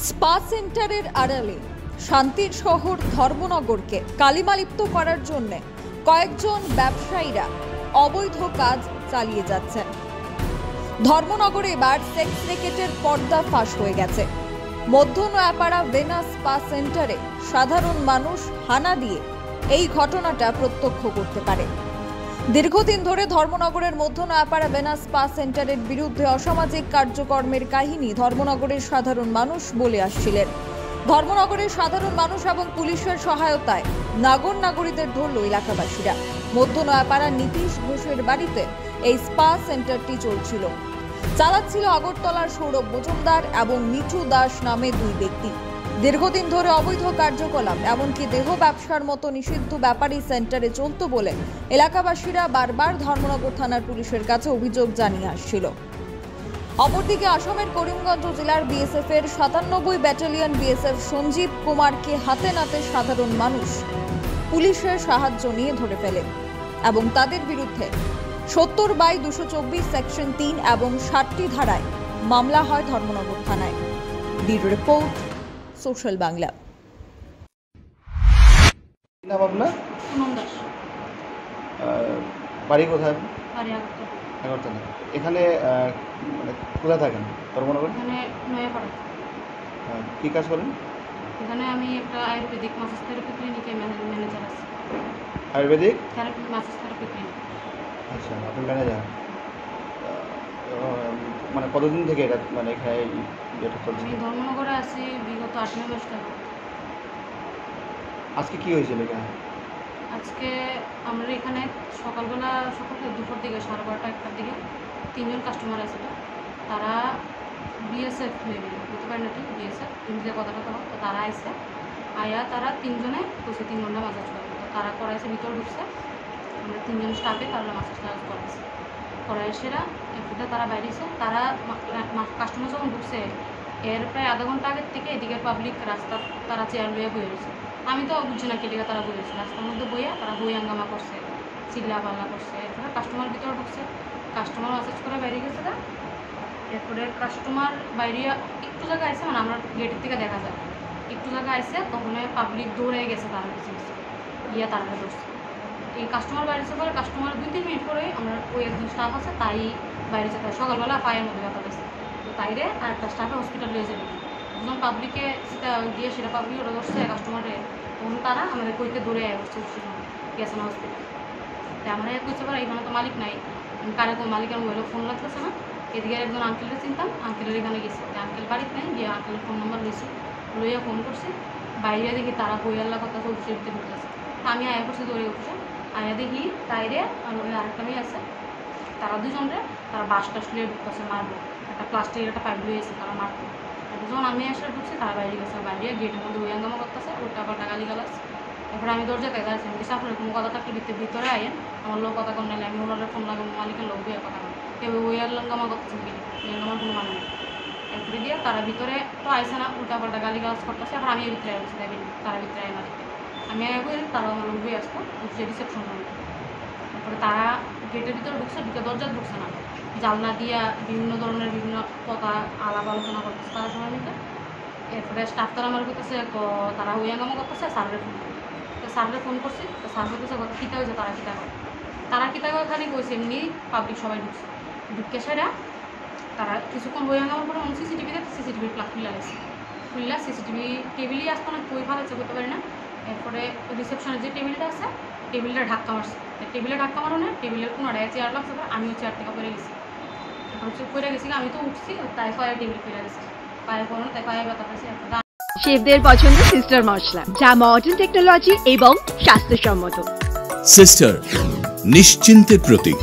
Spa সেন্টারের আড়ালে শান্তির শহর ধর্মনগরকে কালিমালিপ্ত করার জন্য কয়েকজন ব্যবসায়ীরা অবৈধ কাজ চালিয়ে যাচ্ছেন। ধর্মনগরে এবার সেক্স র্যাকেটের পর্দা ফাঁস হয়ে গেছে। মধ্য নয়াপাড়া ভেনাস স্পা সেন্টারে সাধারণ মানুষ হানা দিয়ে এই ঘটনাটা প্রত্যক্ষ করতে পারে। দীর্ঘদিন ধরে ধর্মনগরের মধ্য নয়াপাড়া ভেনাস স্পা সেন্টারের বিরুদ্ধে অসামাজিক কার্যকর্মের কাহিনী ধর্মনগরের সাধারণ মানুষ বলে আসছিলেন। ধর্মনগরের সাধারণ মানুষ এবং পুলিশের সহায়তায় নাগরিকদের ধরল এলাকাবাসীরা। মধ্য নয়াপাড়া নীতিশ ঘোষের বাড়িতে এই স্পা সেন্টারটি চলছিল। চালাচ্ছিল আগরতলার সৌরভ মজুমদার এবং মিঠু দাস নামে দুই ব্যক্তি। দীর্ঘদিন ধরে অবৈধ কার্যকলাপ এমনকি দেহ ব্যবসার মতো নিষিদ্ধ ব্যাপারই সেন্টারে চলত বলে এলাকাবাসীরা বারবার ধর্মনগর থানার পুলিশের কাছে অভিযোগ জানিয়ে আসছিল। অপরদিকে আসামের করিমগঞ্জ জেলার বিএসএফ এর ৯৭ ব্যাটালিয়ন বিএসএফ সঞ্জীব কুমারকে হাতে নাতে সাধারণ মানুষ পুলিশের সাহায্য নিয়ে ধরে ফেলে এবং তাদের বিরুদ্ধে ৭০/২২৪ সেকশন ৩ এবং ৬০টি ধারায় মামলা হয় ধর্মনগর থানায়। Bureau report, social Bangla. নাম আপনার? সুমন দাস। বাড়ি কোথায়? বাড়ি আগরতলা। আগরতলা। এখানে মানে কোথায় থাকেন? ধর্মনগর? এখানে নয়াপাড়া। কী কাজ করেন? এখানে আমি একটা আয়ুর্বেদিক মাসাজ থেরাপি ক্লিনিকে ম্যানেজার আছি। Ayurvedic therapy massage therapy clinic. আচ্ছা, আপনি ম্যানেজার। মানে কতদিন থেকে এটা মানে এখানে যেটা চলছে? আমি ধর্মনগরে আছি বিগত ৮-৯ মাস ধরে। আজকে কি হয়েছিল এখানে? আজকে আমরা এখানে সকালবেলা দুপুর দিকে ১২:৩০-১টার দিকে ৩জন কাস্টমার আছে। তারা বিএসএফ মেবি বুঝতে পারেন না, ঠিক বিএসএফ ইংরেজি কথাটা তো তারা আইসে আয়া তারা ৩জনে কইছে ৩ ঘন্টা মাসাজ করে। তো তারা করাইছে, ভিতরে ঢুকছে, আমরা ৩জন স্টাফে তারা মাসাজ টাসাজ করাইছে। করাই সেরা এরপরে তারা বাইরেছে। তারা কাস্টমার যখন ঢুকছে এর প্রায় আধা ঘন্টা আগের থেকে এদিকে পাবলিক রাস্তা তারা চেয়ার লইয়া বয়ে রয়েছে। আমি তো বুঝছি না কেটে তারা বইয়েছে রাস্তার মধ্যে বইয়া তারা বই হাঙ্গামা করছে, চিল্লা পাল্লা করছে। এরপরে কাস্টমার ভিতরে ঢুকছে, কাস্টমার মাসাজ করে বাইরে গেছে। এরপরে কাস্টমার বাইরে একটু জায়গা আসছে, মানে আমরা গেটের থেকে দেখা যায় একটু জায়গা আসছে, তখন পাবলিক দৌড়ে গেছে তারা কিছু কিছু গিয়া তারা ধরছে। এই কাস্টমার বাইরেছে পরে কাস্টমার ২-৩ মিনিট পরে আমরা ওই একজন স্টাফ আছে তাই বাইরে যেতে হয়। সকালবেলা পায়ের মধ্যে ব্যথা পেয়েছে, তো তাইরে আর একটা স্টাফে হসপিটাল নিয়ে যাবে। যখন পাবলিকে সেটা গিয়ে সেটা পাবলিক ওরা ধরছে কাস্টমারে, তখন তারা আমাদের কইতে দৌড়ে আসছে গেছে না হসপিটাল। তাই আমরা কইতে পারি এখানে তো মালিক নাই, কারে কোনো মালিকের মোবাইলে ফোন লাগতেছে না। এদিকে একজন আঙ্কেলের চিন্তাম, আঙ্কেলের এখানে গেছি, আঙ্কেল বাড়িতে নেই, গিয়ে আঙ্কেলের ফোন নাম্বার লইছি, লইয়া ফোন করছি। বাইরে দেখি তারা বইয়াল্লা কথা অফিসের ভিতরে ঢুকতেছে। আমি আয়া করছি দৌড়ে অফিসে, আয়া দেখি তাইরে আর ওই আরেকটা মেয়ে আছে, তারা দুজনরে তারা বাস টাস লিয়ে ঢুকতেছে, মারবো একটা প্লাস্টিকের একটা পাইপ লইয়েছে, তারা মারবো। যখন আমি এসে ঢুকছি তারা বাইরে গেছে, বাইরে গেটের মধ্যে ওই হাঙ্গামা করতেছে, ওটা পাল্টা গালি গালাস। এরপরে আমি দরজা দেখা যাচ্ছি, আমি কিছু আপনার কোনো কথা থাকলে ভিতরে আইন, আমার লোক কথা কর নাইলে আমি ওনার ফোন লাগাবো, মালিকের লোক দিয়ে কথা বলি কেউ ওই হাঙ্গামা করতেছে, ওই হাঙ্গামার কোনো মানে নেই। এরপরে দিয়ে তারা ভিতরে তো আইসে না, উল্টা পাল্টা গালি গালাস করতেছে। আবার আমি ভিতরে আসছি, দেবেন তারা ভিতরে আয় মালিককে আমি আগে বলি, তারা আমার লোক দিয়ে আসতো যে রিসেপশন রুমে। তারপরে তারা গেটের ভিতরে ঢুকছে, ঢুকে দরজা ঢুকছে না, জানলা দিয়া বিভিন্ন ধরনের বিভিন্ন কথা আলাপ আলোচনা করতেছে তারা সময় নিতে। এরপরে স্টাফ তারা আমার করতেছে, তারা ওই হাঙ্গামা করতেছে, স্যারের ফোন করে। তো স্যারের ফোন করছি, তো স্যার করতেছে কথা কীটা হয়েছে, তারা কীটা করে, তারা কীটা করে খালি কইছে এমনি পাবলিক সবাই ঢুকছে। ঢুকে সেরা তারা কিছুক্ষণ ওই হাঙ্গামার পরে অন্য সিসিটিভিতে সিসিটিভির প্লাগ খুলে গেছে, খুললা সিসিটিভি টেবিলই আসতো না, কই ফালাচ্ছে করতে পারি না। এরপরে রিসেপশনের যে টেবিলটা আছে টেবিলটা ধাক্কা মারছে, টেবিলে ধাক্কা মারো না, টেবিলের কোনোটায় চেয়ার লাগছে, আমিও চেয়ার থেকে পড়ে গেছি। এখন চুপ করে গেছি, আমি তো উঠছি, তাই পায়ে টেবিল ফেলে গেছে, পায়ে পড়ো তাই পায়ে ব্যথা পেয়েছে। শেফদের পছন্দ সিস্টার মশলা, যা মডার্ন টেকনোলজি এবং স্বাস্থ্যসম্মত। সিস্টার নিশ্চিন্তের প্রতীক।